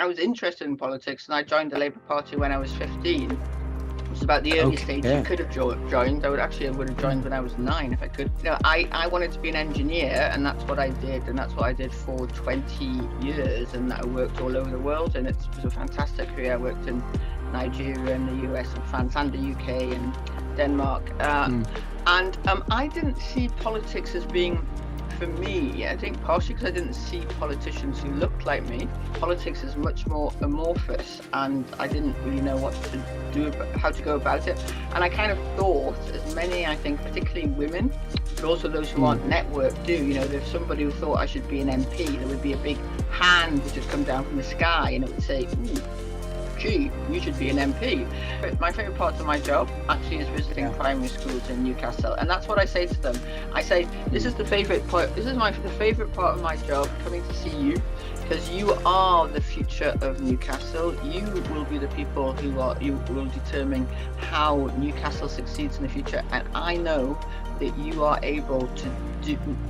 I was interested in politics, and I joined the Labour Party when I was 15. It was about the early stage you could have joined. I would have joined when I was 9 if I could. I wanted to be an engineer, and that's what I did, and that's what I did for 20 years, and I worked all over the world, and it was a fantastic career. I worked in Nigeria and the US and France and the UK and Denmark. And I didn't see politics as being, for me, I think partially because I didn't see politicians who looked like me. Politics is much more amorphous, and I didn't really know what to do, how to go about it. And I kind of thought, as many, I think, particularly women, but also those who aren't networked do, if somebody who thought I should be an MP, there would be a big hand which would come down from the sky and it would say, gee, you should be an MP. But my favourite part of my job actually is visiting primary schools in Newcastle, and that's what I say to them. I say, this is the favourite part. This is the favourite part of my job, coming to see you, because you are the future of Newcastle. You will be the people who will determine how Newcastle succeeds in the future, and I know that you are able to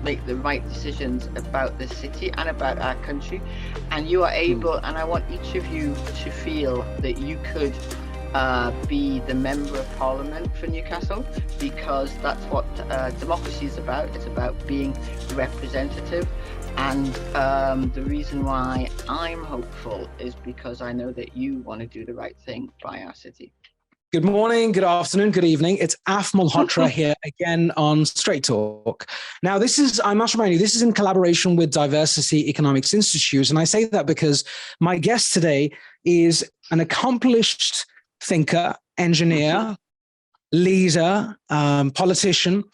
make the right decisions about the city and about our country, and you are able, and I want each of you to feel that you could be the Member of Parliament for Newcastle, because that's what democracy is about. It's about being representative, and the reason why I'm hopeful is because I know that you want to do the right thing by our city. Good morning, good afternoon, good evening. It's Af Malhotra here again on Straight Talk. Now, I must remind you, this is in collaboration with Diversity Economics Institute. And I say that because my guest today is an accomplished thinker, engineer, leader, politician,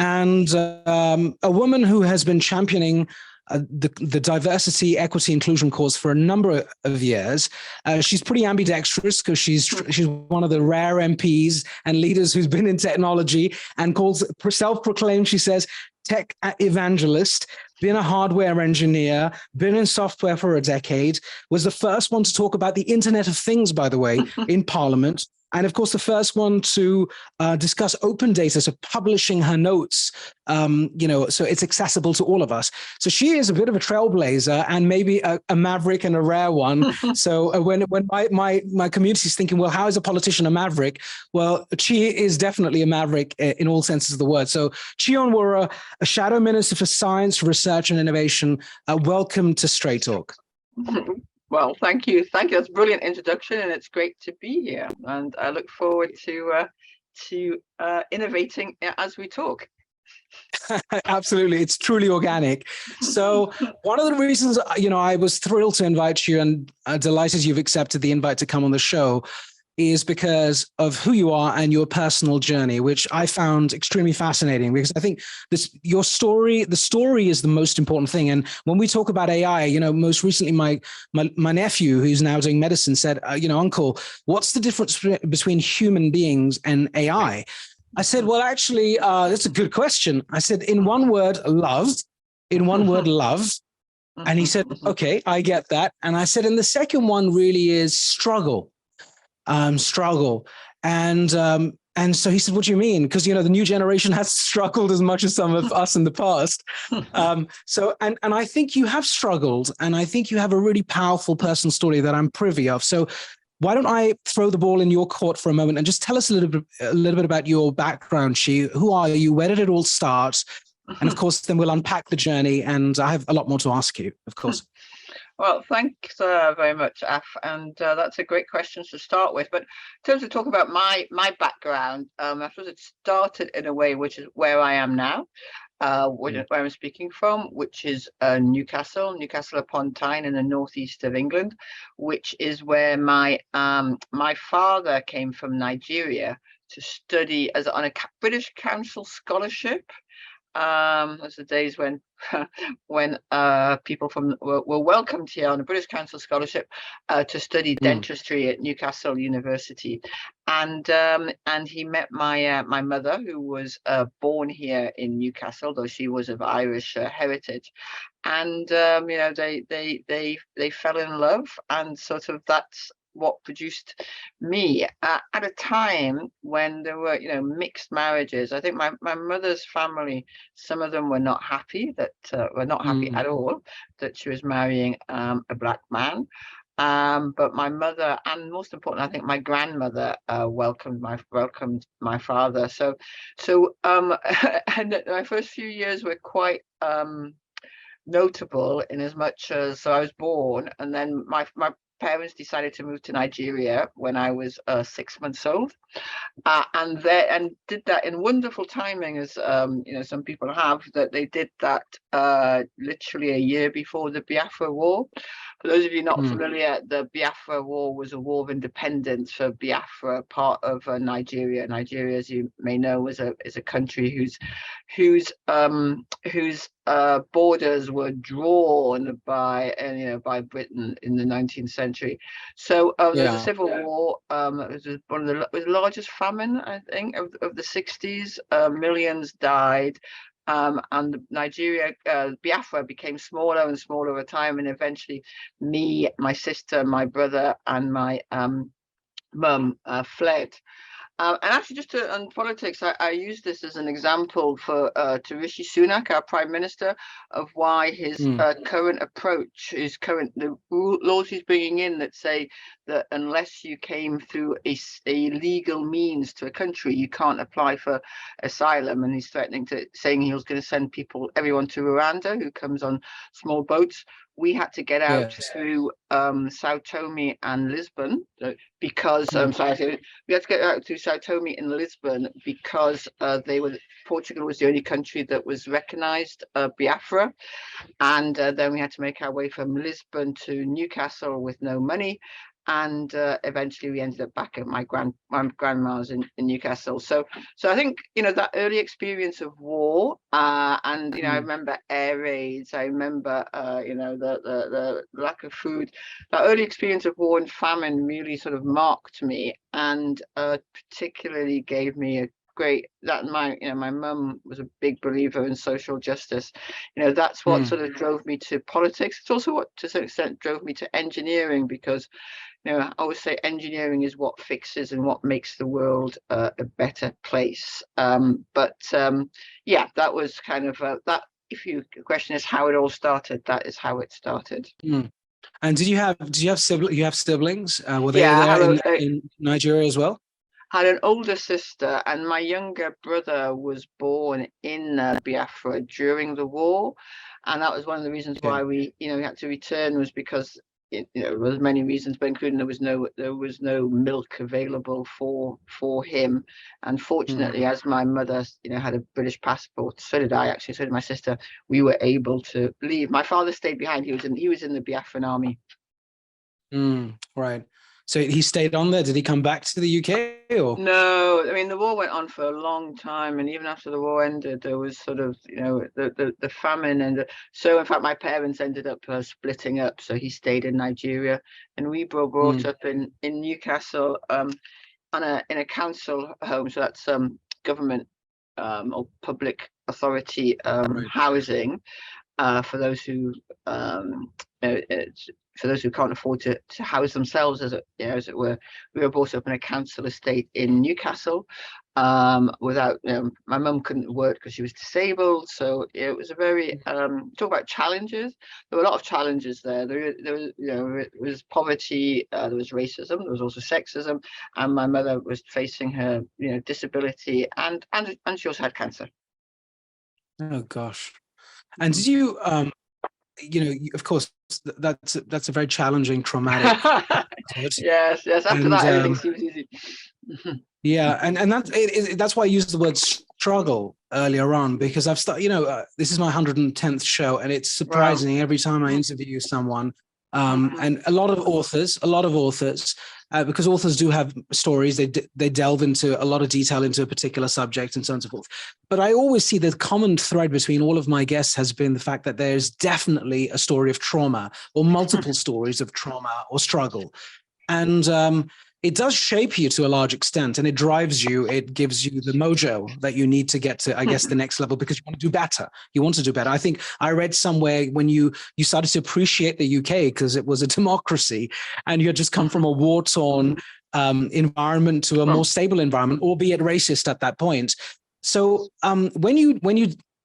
and a woman who has been championing the diversity, equity, inclusion cause for a number of years. She's pretty ambidextrous because she's one of the rare MPs and leaders who's been in technology and calls self-proclaimed, she says, tech evangelist, been a hardware engineer, been in software for a decade, was the first one to talk about the Internet of Things, by the way, in Parliament. And of course, the first one to discuss open data, so publishing her notes, so it's accessible to all of us. So she is a bit of a trailblazer and maybe a maverick and a rare one. So when my community is thinking, well, how is a politician a maverick? Well, Chi is definitely a maverick in all senses of the word. So Chi Onwurah, a Shadow Minister for Science, Research and Innovation, welcome to Straight Talk. Well, thank you. Thank you. That's a brilliant introduction, and it's great to be here. And I look forward to innovating as we talk. Absolutely. It's truly organic. So one of the reasons, I was thrilled to invite you and delighted you've accepted the invite to come on the show is because of who you are and your personal journey, which I found extremely fascinating, because I think the story is the most important thing. And when we talk about AI, most recently my nephew, who's now doing medicine, said, Uncle, what's the difference between human beings and AI? I said, well, actually, that's a good question. I said, in one word, love. In one word, love. And he said, okay, I get that. And I said, and the second one really is struggle. And so he said, what do you mean? Because, the new generation has struggled as much as some of us in the past. And I think you have struggled, and I think you have a really powerful personal story that I'm privy of. So why don't I throw the ball in your court for a moment and just tell us a little bit about your background, Chi. Who are you? Where did it all start? And of course, then we'll unpack the journey, and I have a lot more to ask you, of course. Well, thanks very much, Af, and that's a great question to start with. But in terms of talk about my background, I suppose it started in a way which is where I am now, where I'm speaking from, which is Newcastle upon Tyne in the northeast of England, which is where my father came from Nigeria to study on a British Council scholarship. Those are the days when people were welcomed here on a British Council scholarship to study dentistry at Newcastle University, and he met my mother, who was born here in Newcastle, though she was of Irish heritage, and they fell in love, and sort of that's what produced me at a time when there were mixed marriages. I think my mother's family, some of them were not happy at all that she was marrying a black man, But my mother, and most important, I think my grandmother, welcomed my father. And my first few years were quite notable, in as much as, so I was born, and then my parents decided to move to Nigeria when I was 6 months old, and did that in wonderful timing, as some people have, that they did that literally a year before the Biafra War. For those of you not familiar, the Biafra War was a war of independence for Biafra, part of Nigeria. Nigeria, as you may know, is a country whose borders were drawn by Britain in the 19th century. So there's a civil war. It was one of the largest famine, I think, of the 60s. Millions died. And Nigeria, Biafra, became smaller and smaller over time, and eventually me, my sister, my brother, and my mum fled. And actually, just on politics, I use this as an example to Rishi Sunak, our Prime Minister, of why his current approach, the laws he's bringing in that say that unless you came through a legal means to a country, you can't apply for asylum. And he's saying he was going to send everyone to Rwanda who comes on small boats. We had to get out through Sao Tome and Lisbon because we had to get out through Sao Tome and Lisbon because Portugal was the only country that was recognized Biafra, and then we had to make our way from Lisbon to Newcastle with no money. And eventually we ended up back at my grandma's in Newcastle. So I think that early experience of war, and I remember air raids. I remember the lack of food. That early experience of war and famine really sort of marked me, and particularly gave me my mum was a big believer in social justice. That's what sort of drove me to politics. It's also what to some extent drove me to engineering, because I always say engineering is what fixes and what makes the world a better place. But that was kind of that. If the question is how it all started, that is how it started. And did you have siblings? Were they there in Nigeria as well? Had an older sister, and my younger brother was born in Biafra during the war, and that was one of the reasons why we had to return, was because there was many reasons, but including there was no milk available for him. And fortunately, as my mother had a British passport, so did I actually, so did my sister, we were able to leave. My father stayed behind. He was in the Biafran army. Right. So he stayed on there. Did he come back to the UK? Or? No, I mean, the war went on for a long time, and even after the war ended, there was sort of the famine, and so in fact my parents ended up splitting up. So he stayed in Nigeria, and we were brought up in Newcastle in a council home. So that's government or public authority housing for those who can't afford to house themselves, as it were. We were brought up in a council estate in Newcastle. Without my mum couldn't work because she was disabled, so it was a very talk about challenges. There were a lot of challenges there. There was poverty, there was racism, there was also sexism, and my mother was facing her disability, and she also had cancer. Oh gosh. And did you of course that's a very challenging, traumatic yes after that everything seems easy. and that's why I used the word struggle earlier on, because I've started this is my 110th show, and it's surprising every time I interview someone, and a lot of authors because authors do have stories, they delve into a lot of detail into a particular subject and so on and so forth. But I always see the common thread between all of my guests has been the fact that there's definitely a story of trauma, or multiple stories of trauma or struggle. And it does shape you to a large extent, and it drives you. It gives you the mojo that you need to get to, I guess, the next level, because you want to do better. You want to do better. I think I read somewhere when you started to appreciate the UK because it was a democracy, and you had just come from a war-torn environment to a more stable environment, albeit racist at that point. So when you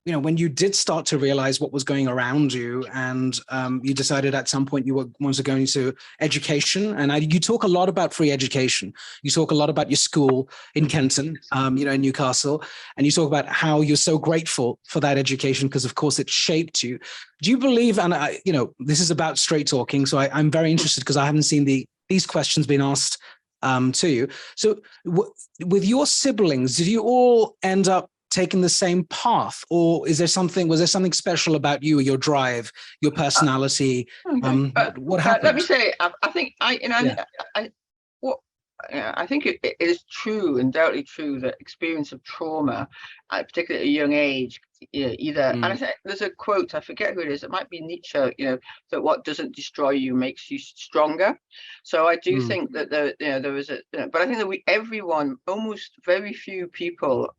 when you did start to realize what was going around you, and you decided at some point you wanted to go into education, and you talk a lot about free education. You talk a lot about your school in Kenton, in Newcastle, and you talk about how you're so grateful for that education because, of course, it shaped you. Do you believe, and this is about straight talking, so I'm very interested because I haven't seen these questions being asked to you. So with your siblings, did you all end up taking the same path, or was there something special about you, your drive, your personality? What happened? Let me say, I think I think it is true, undoubtedly true, that experience of trauma, particularly at a young age, either. And I think there's a quote, I forget who it is. It might be Nietzsche. That what doesn't destroy you makes you stronger. So I do think that there was but I think that everyone, almost very few people,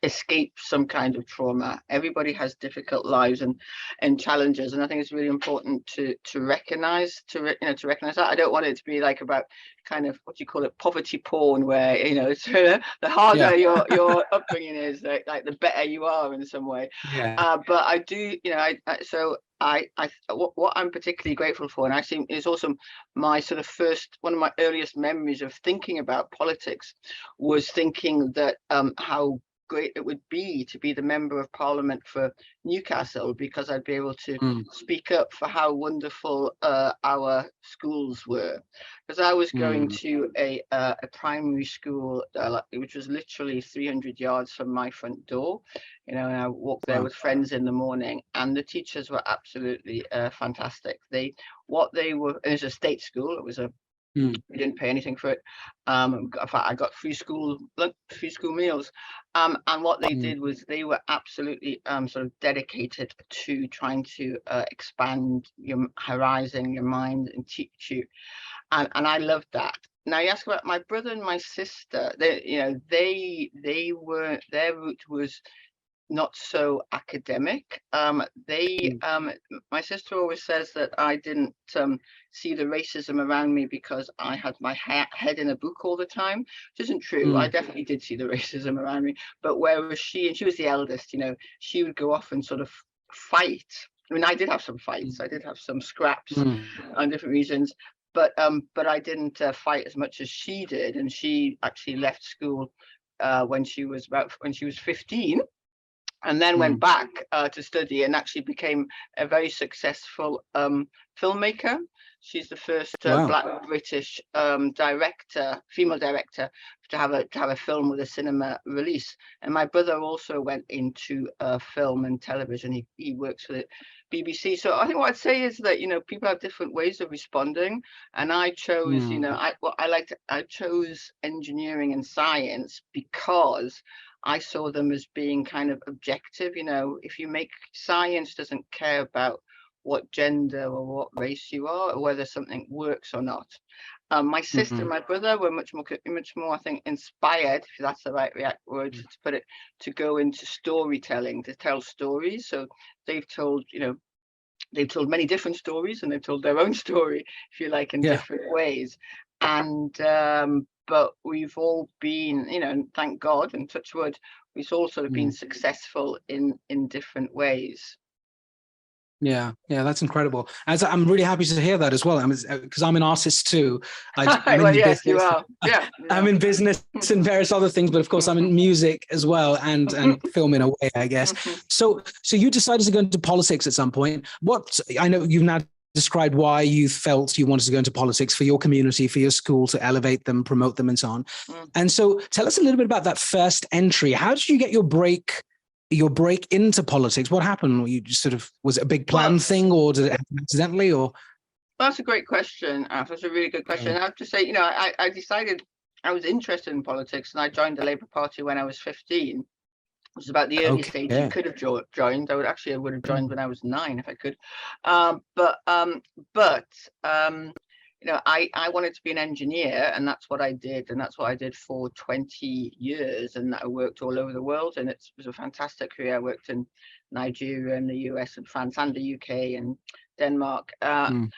escape some kind of trauma. Everybody has difficult lives and challenges, and I think it's really important to recognize that. I don't want it to be like about kind of, what do you call it, poverty porn, where it's the harder your upbringing is, like the better you are in some way. But I do, what I'm particularly grateful for, and I think is also my sort of one of my earliest memories of thinking about politics, was thinking that how great it would be to be the member of parliament for Newcastle, because I'd be able to speak up for how wonderful our schools were. Because I was going to a primary school which was literally 300 yards from my front door, and I walked there with friends in the morning, and the teachers were absolutely fantastic. It was a state school. It was we didn't pay anything for it. In fact, I got free school meals. And what they did was they were absolutely sort of dedicated to trying to expand your horizon, your mind, and teach you. And I loved that. Now you ask about my brother and my sister. They were, their route was not so academic. My sister always says that I didn't see the racism around me because I had my head in a book all the time, which isn't true. I definitely did see the racism around me, but whereas she was the eldest, she would go off and sort of fight. I mean, I did have some fights. I did have some scraps on different reasons, but I didn't fight as much as she did. And she actually left school when she was 15. And then went back to study and actually became a very successful filmmaker. She's the first Black British female director, to have a film with a cinema release. And my brother also went into film and television. He works for the BBC. So I think what I'd say is that people have different ways of responding, and I chose I chose engineering and science because I saw them as being kind of objective. If you make science, doesn't care about what gender or what race you are, or whether something works or not. My sister and my brother were much more, I think, inspired, if that's the right word to put it, to go into storytelling, to tell stories. So they've told many different stories, and they've told their own story, if you like, in different ways. And but we've all been, thank God and touch wood, we've all sort of been successful in different ways. Yeah, that's incredible. I'm really happy to hear that as well. Because I'm an artist too. I'm in yes, business. you are. Yeah, I'm in business and various other things, but of course I'm in music as well, and film in a way, I guess. So you decided to go into politics at some point. I know you've now described why you felt you wanted to go into politics, for your community, for your school, to elevate them, promote them, and so on. And so tell us a little bit about that first entry. How did you get your break into politics? What happened? You just was it a big plan thing, or did it happen accidentally, or? That's a great question. That's a really good question. I have to say, I decided I was interested in politics, and I joined the Labour Party when I was 15. It was about the earliest age you could have joined. I would have joined when I was 9 if I could. I wanted to be an engineer, and that's what I did. And that's what I did for 20 years. And I worked all over the world, and it was a fantastic career. I worked in Nigeria and the US and France and the UK and Denmark. And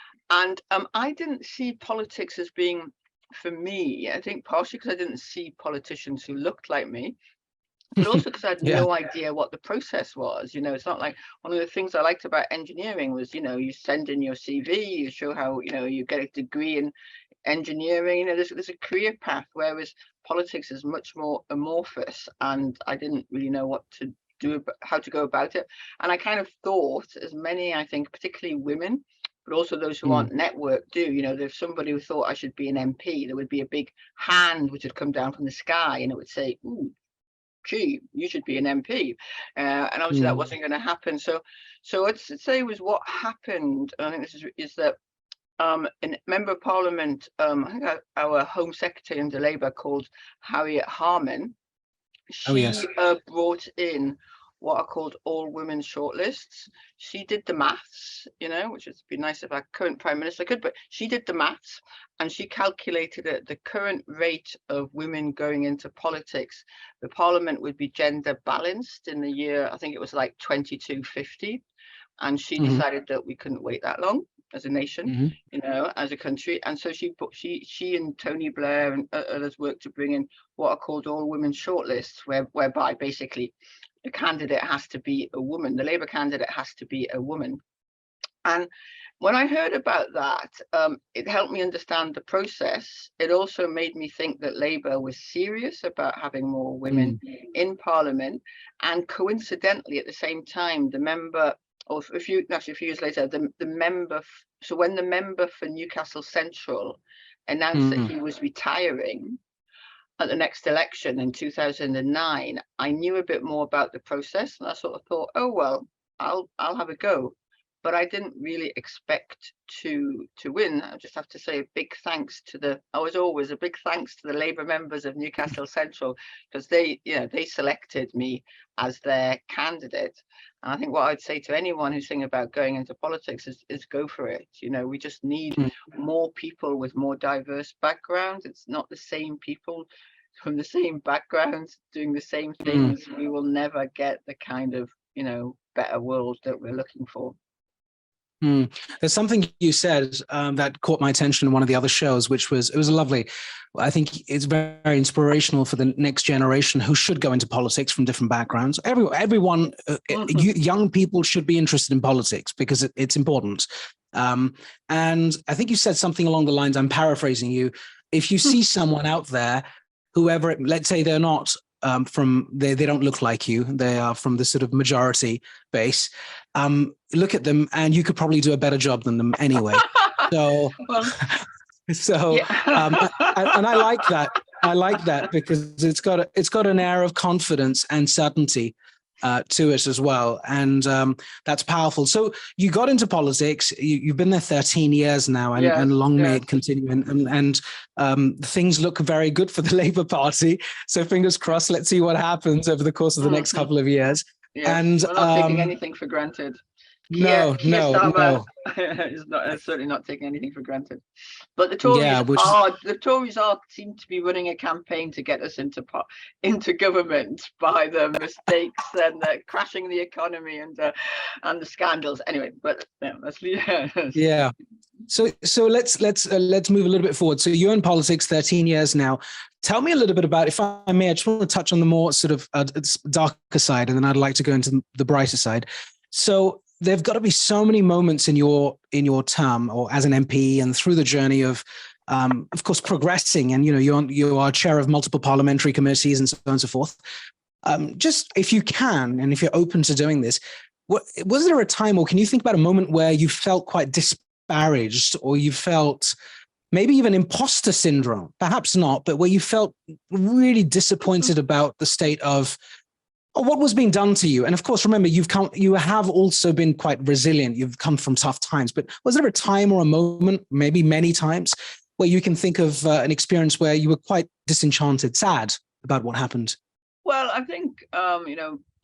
I didn't see politics as being, for me, I think partially because I didn't see politicians who looked like me. but also because I had Yeah. no idea what the process was. It's not like, one of the things I liked about engineering was, you send in your CV, you show how, you get a degree in engineering. There's a career path, whereas politics is much more amorphous, and I didn't really know what to do, how to go about it. And I kind of thought, as many, I think, particularly women, but also those who aren't networked do, if somebody who thought I should be an MP, there would be a big hand which would come down from the sky and it would say, ooh, gee, you should be an MP. And obviously that wasn't going to happen. So I'd say was what happened. I think this is that a member of parliament, I think our Home Secretary under Labour, called Harriet Harman, she brought in what are called all women shortlists. She did the maths, which would be nice if our current Prime Minister could, but she did the maths, and she calculated at the current rate of women going into politics, the parliament would be gender balanced in the year, I think it was like 2250. And she decided that we couldn't wait that long as a nation, as a country. And so she and Tony Blair and others worked to bring in what are called all women shortlists, whereby basically the candidate has to be a woman. The Labour candidate has to be a woman. And when I heard about that, it helped me understand the process. It also made me think that Labour was serious about having more women in Parliament. And coincidentally, at the same time, the member, or a few years later, the member, so when the member for Newcastle Central announced that he was retiring at the next election in 2009, I knew a bit more about the process, and I sort of thought, oh well, I'll have a go. But I didn't really expect to win. I just have to say a big thanks to the Labour members of Newcastle Central, because they selected me as their candidate. And I think what I'd say to anyone who's thinking about going into politics is go for it. We just need more people with more diverse backgrounds. It's not the same people from the same backgrounds doing the same things. We will never get the kind of, better world that we're looking for. There's something you said that caught my attention in one of the other shows, which was, it was lovely. I think it's very, very inspirational for the next generation who should go into politics from different backgrounds. Everyone, young people should be interested in politics because it's important. And I think you said something along the lines, I'm paraphrasing you, if you see someone out there, whoever, let's say they're not they don't look like you, they are from the sort of majority base, look at them and you could probably do a better job than them anyway. So and I like that because it's got an air of confidence and certainty to it as well, and that's powerful. So you got into politics, you've been there 13 years now, and long may it continue, and things look very good for the Labour Party, so fingers crossed. Let's see what happens over the course of the next couple of years. And we're not taking anything for granted. No. Is certainly not taking anything for granted. But the Tories seem to be running a campaign to get us into government by the mistakes and the crashing the economy and the scandals. Anyway, but yeah. So let's move a little bit forward. So you're in politics 13 years now. Tell me a little bit about, if I may, I just want to touch on the more sort of darker side, and then I'd like to go into the brighter side. So there've got to be so many moments in your term or as an MP and through the journey of course, progressing, and you are chair of multiple parliamentary committees and so on and so forth. Just if you can, and if you're open to doing this, was there a time, or can you think about a moment where you felt quite disparaged, or you felt maybe even imposter syndrome, perhaps not, but where you felt really disappointed about the state of what was being done to you? And of course, remember, you have also been quite resilient. You've come from tough times, but was there a time or a moment, maybe many times, where you can think of an experience where you were quite disenchanted, sad about what happened? Well, I think,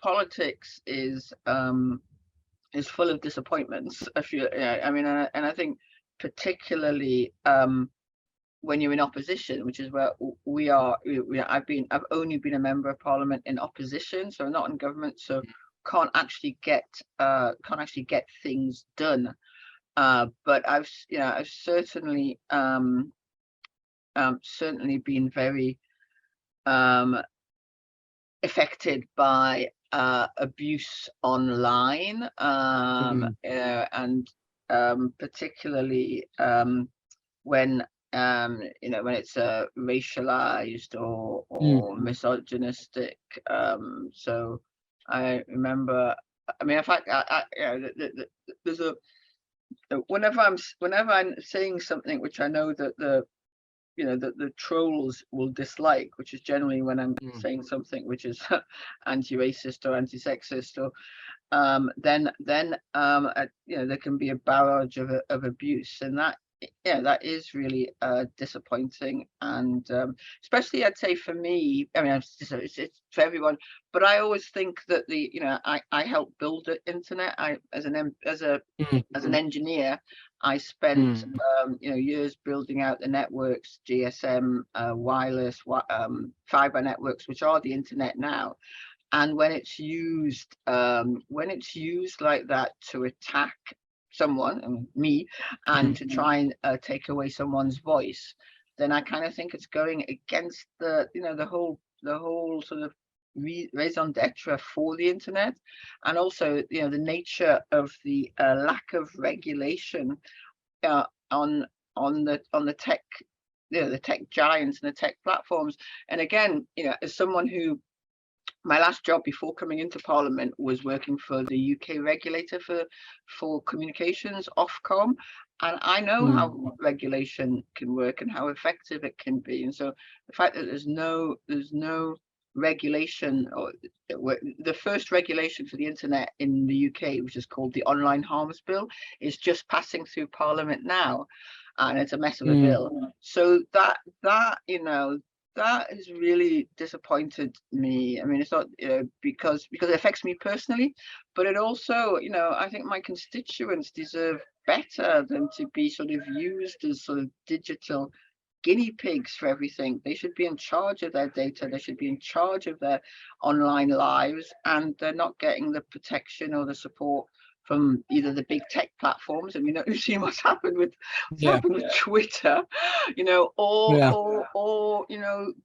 politics is full of disappointments. And I think particularly when you're in opposition, which is where we are. I've only been a member of parliament in opposition, so not in government, so can't actually get things done. But I've certainly been very affected by abuse online, and particularly when when it's racialized or misogynistic. So I remember, I mean, in fact, there's a whenever I'm saying something which I know that the trolls will dislike, which is generally when I'm saying something which is anti-racist or anti-sexist, or then there can be a barrage of abuse, and that is really disappointing. And especially, I'd say, for me, I mean, it's for everyone, but I always think that I helped build the internet. As an engineer, I spent years building out the networks, GSM, wireless, fiber networks, which are the internet now. And when it's used like that to attack someone, and me, and to try and take away someone's voice, then I kind of think it's going against the whole sort of raison d'etre for the internet, and also the nature of the lack of regulation on the tech, the tech giants and the tech platforms. And again, as someone who, my last job before coming into Parliament was working for the UK regulator for communications, Ofcom, and I know how regulation can work and how effective it can be. And so the fact that there's no regulation, or the first regulation for the internet in the UK, which is called the Online Harms Bill, is just passing through Parliament now, and it's a mess of a bill. So that has really disappointed me. I mean, it's not because it affects me personally, but it also, I think my constituents deserve better than to be sort of used as sort of digital guinea pigs for everything. They should be in charge of their data. They should be in charge of their online lives, and they're not getting the protection or the support from either the big tech platforms. I mean, you've seen what's happened with Twitter, or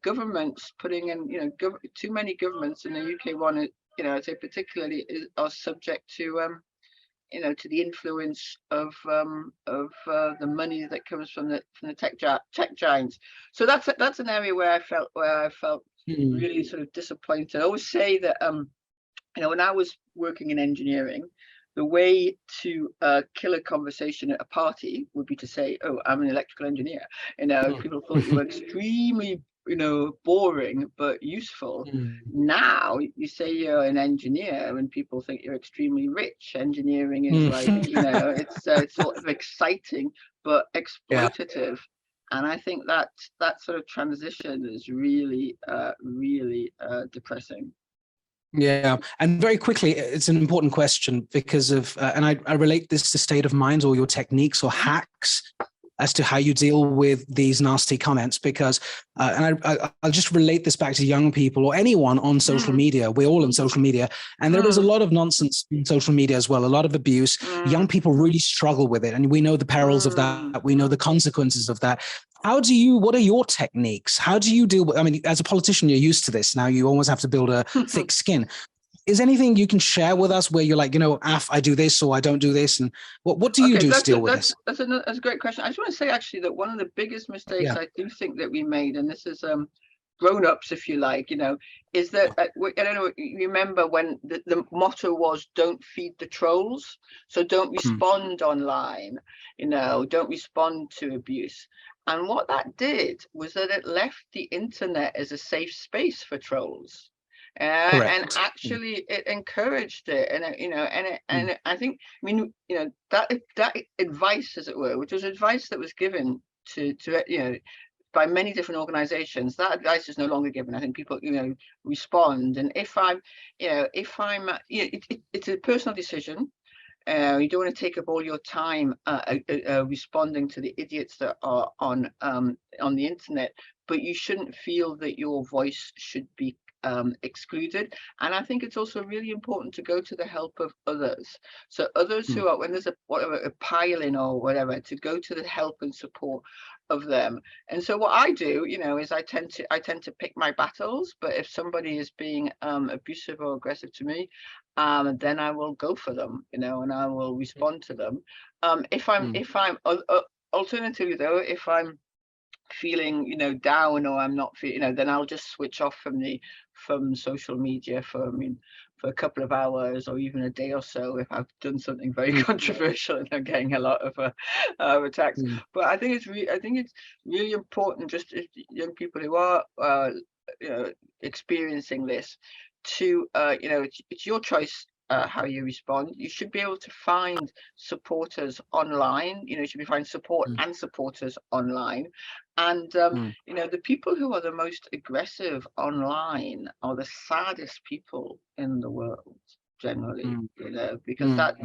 governments putting in, too many governments in the UK one, I'd say particularly are subject to to the influence of the money that comes from the tech giants. So that's an area where I felt really sort of disappointed. I always say that when I was working in engineering, the way to kill a conversation at a party would be to say, "Oh, I'm an electrical engineer." People thought you were extremely boring but useful. Now you say you're an engineer and people think you're extremely rich. Engineering is like it's sort of exciting but exploitative. And I think that sort of transition is really depressing. Yeah, and very quickly, it's an important question because of, and I relate this to state of mind or your techniques or hacks as to how you deal with these nasty comments, because, and I'll just relate this back to young people or anyone on social media. We're all on social media, and there is a lot of nonsense in social media as well, a lot of abuse. Young people really struggle with it, and we know the perils of that. We know the consequences of that. What are your techniques? How do you deal with, I mean, as a politician, you're used to this. Now you almost have to build a thick skin. Is anything you can share with us where you're like, I do this or I don't do this? And what do you do to deal with this? That's a great question. I just want to say actually that one of the biggest mistakes I do think that we made, and this is grown-ups, if you like, is that I don't know, remember when the motto was "Don't feed the trolls," so don't respond online, don't respond to abuse. And what that did was that it left the internet as a safe space for trolls. And actually it encouraged it, and I think, that advice, as it were, which was advice that was given to by many different organizations, that advice is no longer given. I think people respond, and if I'm it's a personal decision. You don't want to take up all your time responding to the idiots that are on the internet, but you shouldn't feel that your voice should be excluded. And I think it's also really important to go to the help of others. So others who are, when there's a pile-in or whatever, to go to the help and support of them. And so what I do, is I tend to pick my battles. But if somebody is being abusive or aggressive to me, then I will go for them, and I will respond to them. If I'm alternatively though, if I'm feeling down, or I'm not feeling, then I'll just switch off from social media for a couple of hours, or even a day or so, if I've done something very controversial and I'm getting a lot of attacks. But I think it's really important, just if young people who are experiencing this, to it's your choice how you respond. You should be able to find supporters online. You should be finding support and supporters online. And the people who are the most aggressive online are the saddest people in the world generally. Because that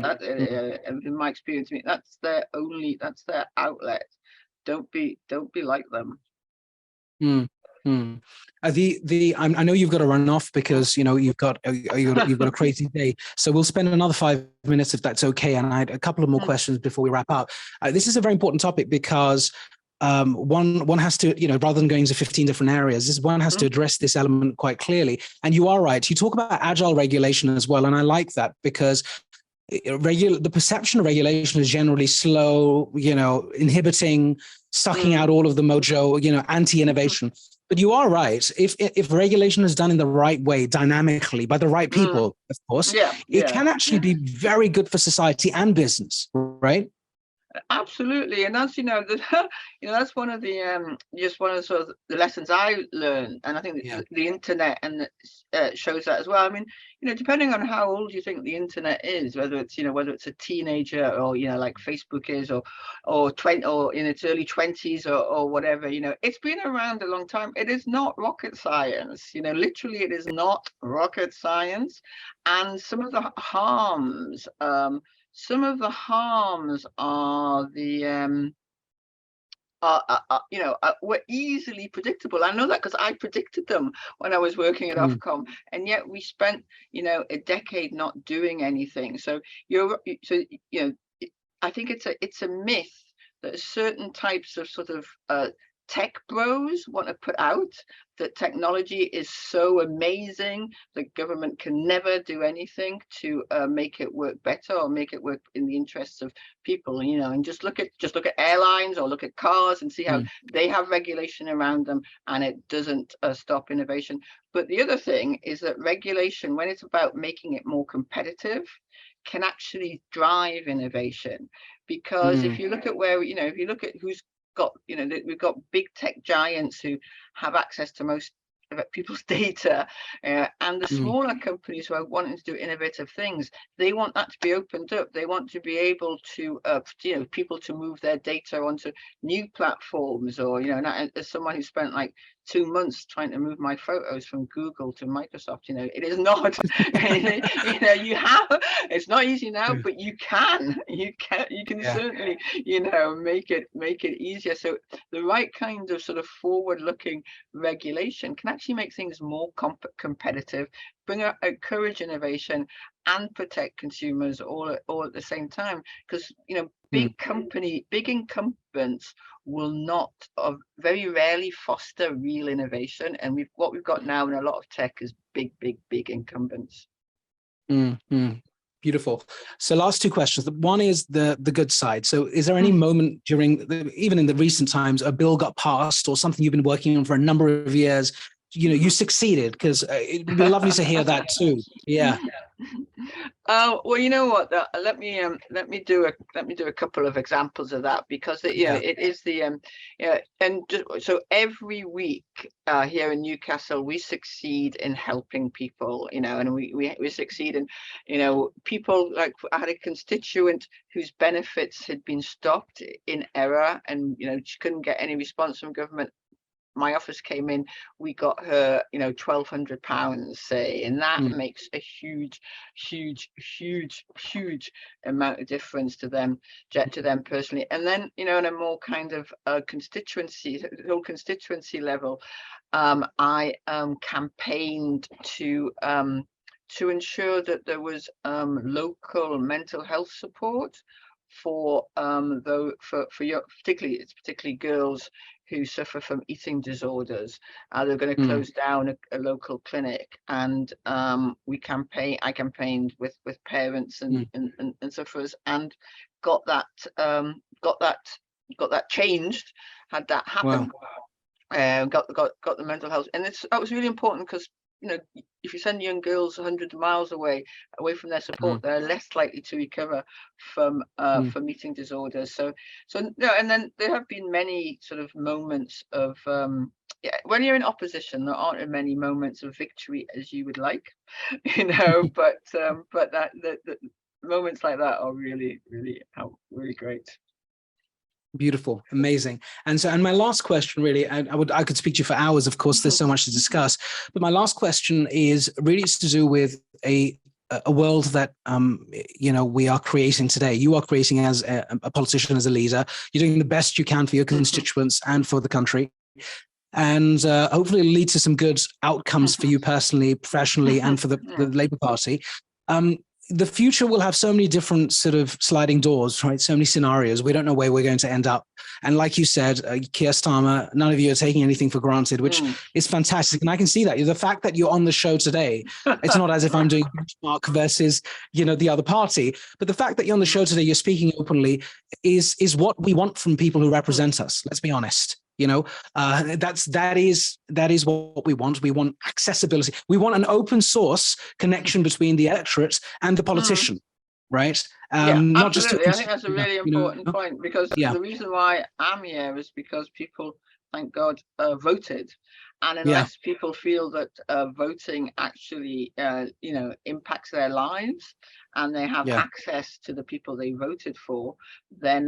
in my experience, that's their outlet. Don't be like them. I know you've got to run off because you've got a crazy day. So we'll spend another 5 minutes if that's okay. And I had a couple of more questions before we wrap up. This is a very important topic because one has to, rather than going to 15 different areas, one has to address this element quite clearly. And you are right. You talk about agile regulation as well, and I like that because the perception of regulation is generally slow, inhibiting, sucking out all of the mojo, anti-innovation. But you are right. If regulation is done in the right way, dynamically, by the right people, of course, it can actually be very good for society and business, right? Absolutely. And that's that's one of the just one of sort of the lessons I learned, and I think the internet and shows that as well. I mean, depending on how old you think the internet is, whether it's a teenager, or like Facebook is, or 20, or in its early 20s, or whatever, it's been around a long time. It is not rocket science. Literally, it is not rocket science. And some of the harms are were easily predictable. I know that because I predicted them when I was working at Ofcom, and yet we spent a decade not doing anything. So I think it's a myth that certain types of sort of tech bros want to put out, that technology is so amazing that government can never do anything to make it work better, or make it work in the interests of people. And just look at airlines, or look at cars, and see how they have regulation around them, and it doesn't stop innovation. But the other thing is that regulation, when it's about making it more competitive, can actually drive innovation. Because if you look at who's got, we've got big tech giants who have access to most of people's data, and the smaller companies who are wanting to do innovative things, they want that to be opened up. They want to be able to people to move their data onto new platforms, or as someone who spent like 2 months trying to move my photos from Google to Microsoft, it is not it's not easy now, but you can certainly make it easier. So the right kind of sort of forward-looking regulation can actually make things more competitive, encourage innovation, and protect consumers all at the same time. Because big incumbents will not, or very rarely, foster real innovation. And what we've got now in a lot of tech is big incumbents. Beautiful. So last two questions. One is the good side. So is there any moment during even in the recent times, a bill got passed, or something you've been working on for a number of years, you succeeded? Because it would be lovely to hear that too. Yeah. Well, you know what? Let me do a couple of examples of that, because it is the and so every week here in Newcastle, we succeed in helping people, and we succeed in, people. Like, I had a constituent whose benefits had been stopped in error, and she couldn't get any response from government. My office came in, we got her, £1,200, say, and that makes a huge amount of difference to them personally. And then, in a more kind of constituency level, I campaigned to ensure that there was local mental health support though for your particularly girls who suffer from eating disorders. They're going to close down a local clinic, and I campaigned with parents and sufferers, and got that changed, had that happen. Wow. Got the mental health, and that was really important, because if you send young girls hundreds of miles away from their support, they're less likely to recover from eating disorders. So and then there have been many sort of moments of when you're in opposition, there aren't many moments of victory as you would like, but that the moments like that are really great. Beautiful, amazing. And my last question, really, I could speak to you for hours. Of course, there's so much to discuss. But my last question is really to do with a world that we are creating today. You are creating as a politician, as a leader. You're doing the best you can for your constituents and for the country, and hopefully it'll lead to some good outcomes for you personally, professionally, and for the Labour Party. The future will have so many different sort of sliding doors, right? So many scenarios. We don't know where we're going to end up. And like you said, Keir Starmer, none of you are taking anything for granted, which is fantastic. And I can see that. The fact that you're on the show today, it's not as if I'm doing benchmark versus, the other party. But the fact that you're on the show today, you're speaking openly, is what we want from people who represent us. Let's be honest. That is what we want. We want accessibility. We want an open source connection between the electorate and the politician, right? Not absolutely. Just I think that's a really important point, because the reason why I'm here is because people, thank God, voted. And unless people feel that voting actually, impacts their lives, and they have access to the people they voted for, then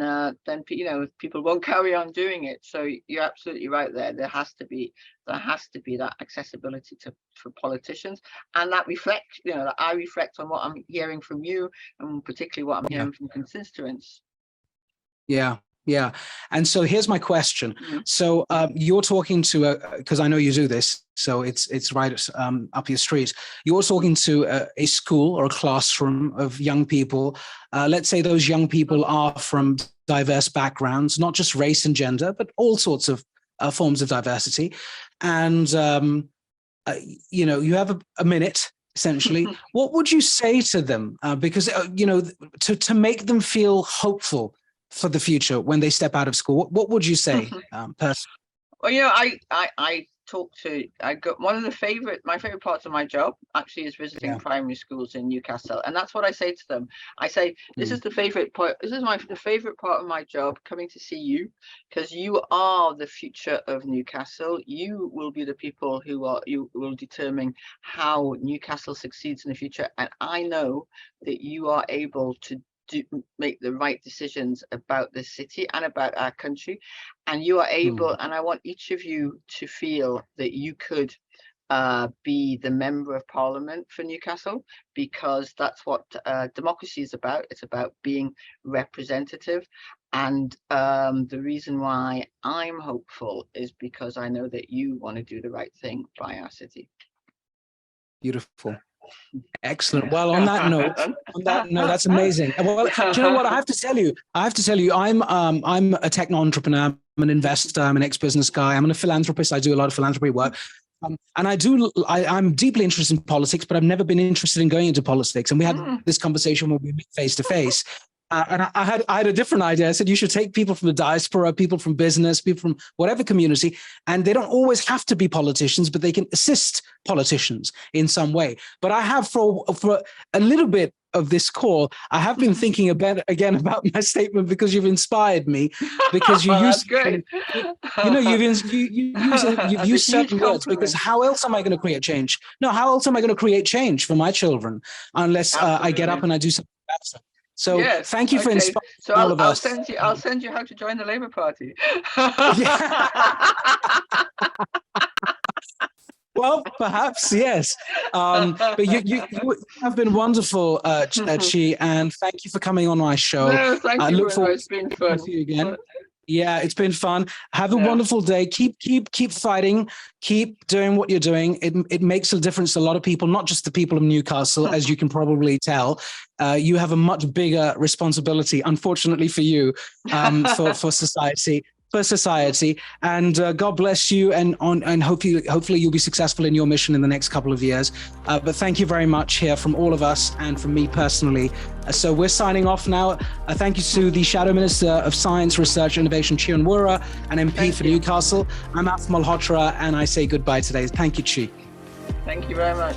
people won't carry on doing it. So you're absolutely right there. There has to be that accessibility for politicians, and that reflects, that I reflect on what I'm hearing from you, and particularly what I'm hearing from constituents. Yeah. And so here's my question. So you're talking to because I know you do this, so it's right up your street. You're talking to a school or a classroom of young people. Let's say those young people are from diverse backgrounds, not just race and gender, but all sorts of forms of diversity. And, you have a minute, essentially. What would you say to them? Because, to make them feel hopeful for the future when they step out of school, what would you say, personally? Well, I got one of my favorite parts of my job actually is visiting primary schools in Newcastle, and that's what I say to them. I say, this is the favorite part. This is the favorite part of my job, coming to see you, because you are the future of Newcastle. You will be the people you will determine how Newcastle succeeds in the future, and I know that you are able to make the right decisions about the city and about our country, and you are able, and I want each of you to feel that you could be the member of parliament for Newcastle, because that's what democracy is about. It's about being representative, and the reason why I'm hopeful is because I know that you want to do the right thing by our city. Beautiful. Excellent. Well, on that note, that's amazing. Well, do you know what I have to tell you? I'm a techno entrepreneur. I'm an investor. I'm an ex-business guy. I'm a philanthropist. I do a lot of philanthropy work. And I'm deeply interested in politics, but I've never been interested in going into politics. And we had this conversation when we meet face to face. And I had a different idea. I said, you should take people from the diaspora, people from business, people from whatever community, and they don't always have to be politicians, but they can assist politicians in some way. But I have, for a little bit of this call, I have been thinking about my statement, because you've inspired me, because you use great. You've used certain words, because how else am I going to create change? No, how else am I going to create change for my children unless I get up and I do something better? So thank you for inspiring all of us. I'll send you how to join the Labour Party. Well, perhaps, yes. But you have been wonderful, Chi, and thank you for coming on my show. No, thank you. It's been fun. See you again. Yeah, it's been fun. Have a wonderful day. Keep fighting. Keep doing what you're doing. It makes a difference to a lot of people, not just the people of Newcastle, as you can probably tell. You have a much bigger responsibility, unfortunately for you, for society. For society, and God bless you, and hopefully you'll be successful in your mission in the next couple of years. But thank you very much here from all of us and from me personally. So we're signing off now. Thank you to the Shadow Minister of Science, Research, and Innovation, Chinyelu, and MP for Newcastle. I'm Af Malhotra, and I say goodbye today. Thank you, Chi. Thank you very much.